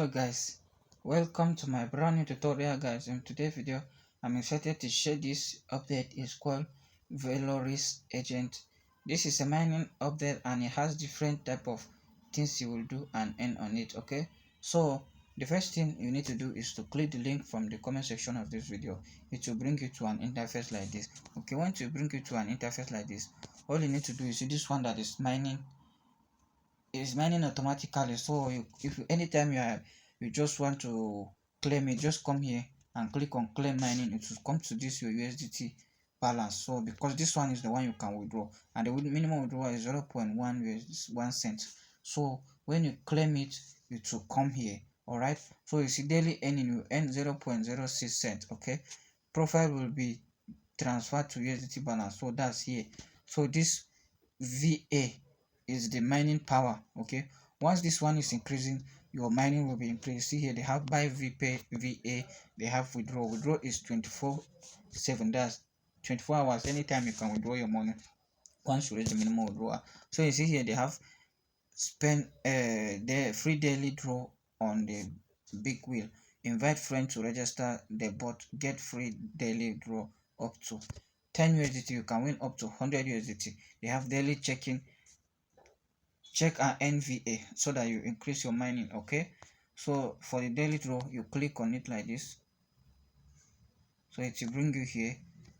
Hello guys, welcome to my brand new tutorial guys. In today's video I'm excited to share this update. Is called VELORIS Agent. This is a mining update and it has different type of things you will do and earn on it. Okay, so the first thing you need to do is to click the link from the comment section of this video. It will bring you to an interface like this. Okay, once it bring you to an interface like this, all you need to do is see this one that is mining. It's mining automatically. So if anytime you just want to claim it, just come here and click on claim mining. It will come to this your USDT balance. So because this one is the one you can withdraw, and the minimum withdrawal is 0.1 cent. So when you claim it, it will come here. All right, so you see daily earning, you earn 0.06 cent. Okay, profile will be transferred to USDT balance. So that's here. So this VA is the mining power. Okay, once this one is increasing, your mining will be increased. See here, they have buy VP VA, they have withdraw is 24/7. That's 24 hours. Anytime you can withdraw your money once you reach the minimum withdrawal. So you see here, they have spend the free daily draw on the big wheel. Invite friends to register the bot, get free daily draw up to 10 USDT. You can win up to 100 USDT. They have daily check-in, check our NVA, so that you increase your mining. Okay, so for the daily draw, you click on it like this, so it will bring you here.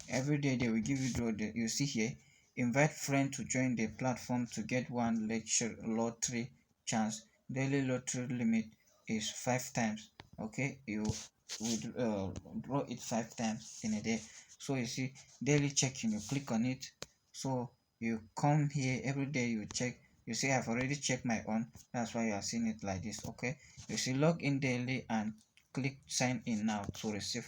Every day they will give you draw. You see here, invite friend to join the platform to get one lecture lottery chance. Daily lottery limit is 5 times. Okay, you will draw it 5 times in a day. So you see daily check-in, you click on it. So you come here every day, you check. You see I've already checked my own, that's why you are seeing it like this. Okay, you see log in daily and click sign in now to receive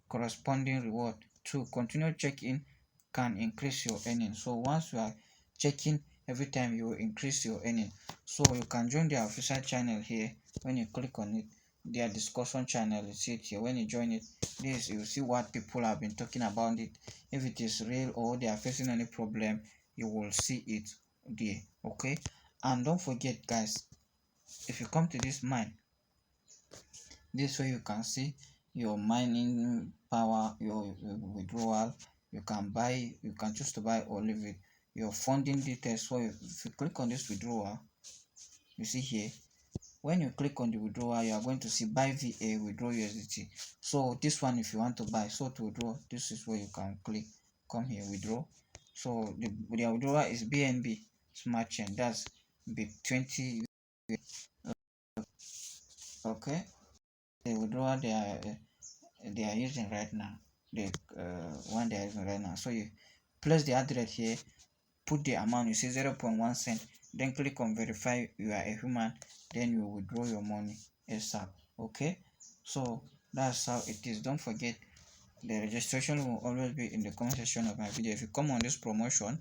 corresponding reward. To continue check-in can increase your earning. So once you are checking every time, you will increase your earning. So you can join their official channel here. When you click on it, their discussion channel, you see it here. When you join it, this you see what people have been talking about it. If it is real or they are facing any problem, you will see it there. Okay, and don't forget guys, if you come to this mine, this way you can see your mining power, your withdrawal. You can buy, you can choose to buy or leave it, your funding details. So if you click on this withdrawal, you see here, when you click on the withdrawal, you are going to see buy VA, withdraw USDT. So this one, if you want to buy, so to withdraw, this is where you can click, come here, withdraw. So the withdrawal is BNB smart chain, that's big 20. Okay, the withdrawal they are using right now, the one they are using right now. So you place the address here, put the amount, you see 0.1 cent, then click on verify you are a human, then you withdraw your money ASAP. Okay, so that's how it is. Don't forget, the registration will always be in the comment section of my video. If you come on this promotion,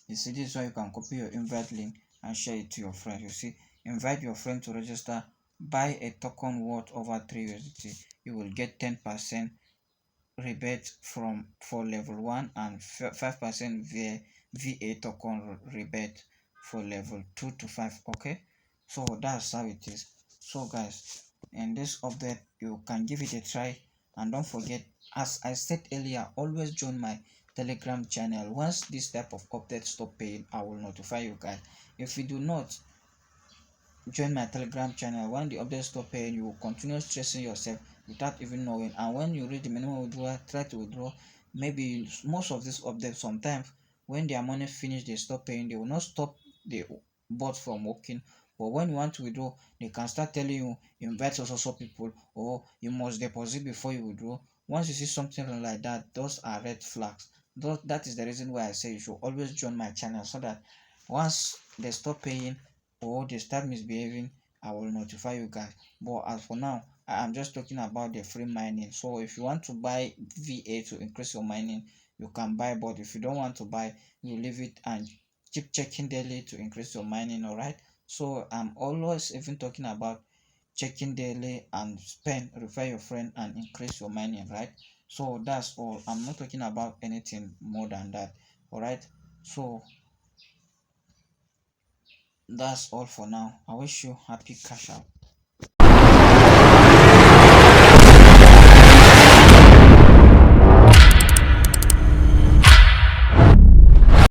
you see this is why you can copy your invite link and share it to your friends. You see, invite your friend to register, buy a token worth over 3 USDT, you will get 10% rebate for level 1 and 5% VA token rebate for level 2 to 5. Okay, so that's how it is. So guys, in this update, you can give it a try, and don't forget, as I said earlier, always join my Telegram channel. Once this type of update stop paying, I will notify you guys. If you do not join my Telegram channel, when the update stop paying, you will continue stressing yourself without even knowing. And when you reach the minimum withdrawal, try to withdraw. Maybe most of these updates, sometimes when their money finish, they stop paying. They will not stop the bot from working, but when you want to withdraw, they can start telling you invite so people, or you must deposit before you withdraw. Once you see something like that, those are red flags. That is the reason why I say you should always join my channel, so that once they stop paying or they start misbehaving, I will notify you guys. But as for now, I am just talking about the free mining. So if you want to buy VA to increase your mining, you can buy, but if you don't want to buy, you leave it and keep checking daily to increase your mining. All right, so I'm always even talking about checking daily and spend, refer your friend and increase your mining, right? So that's all. I'm not talking about anything more than that. All right, so that's all for now. I wish you happy cash out.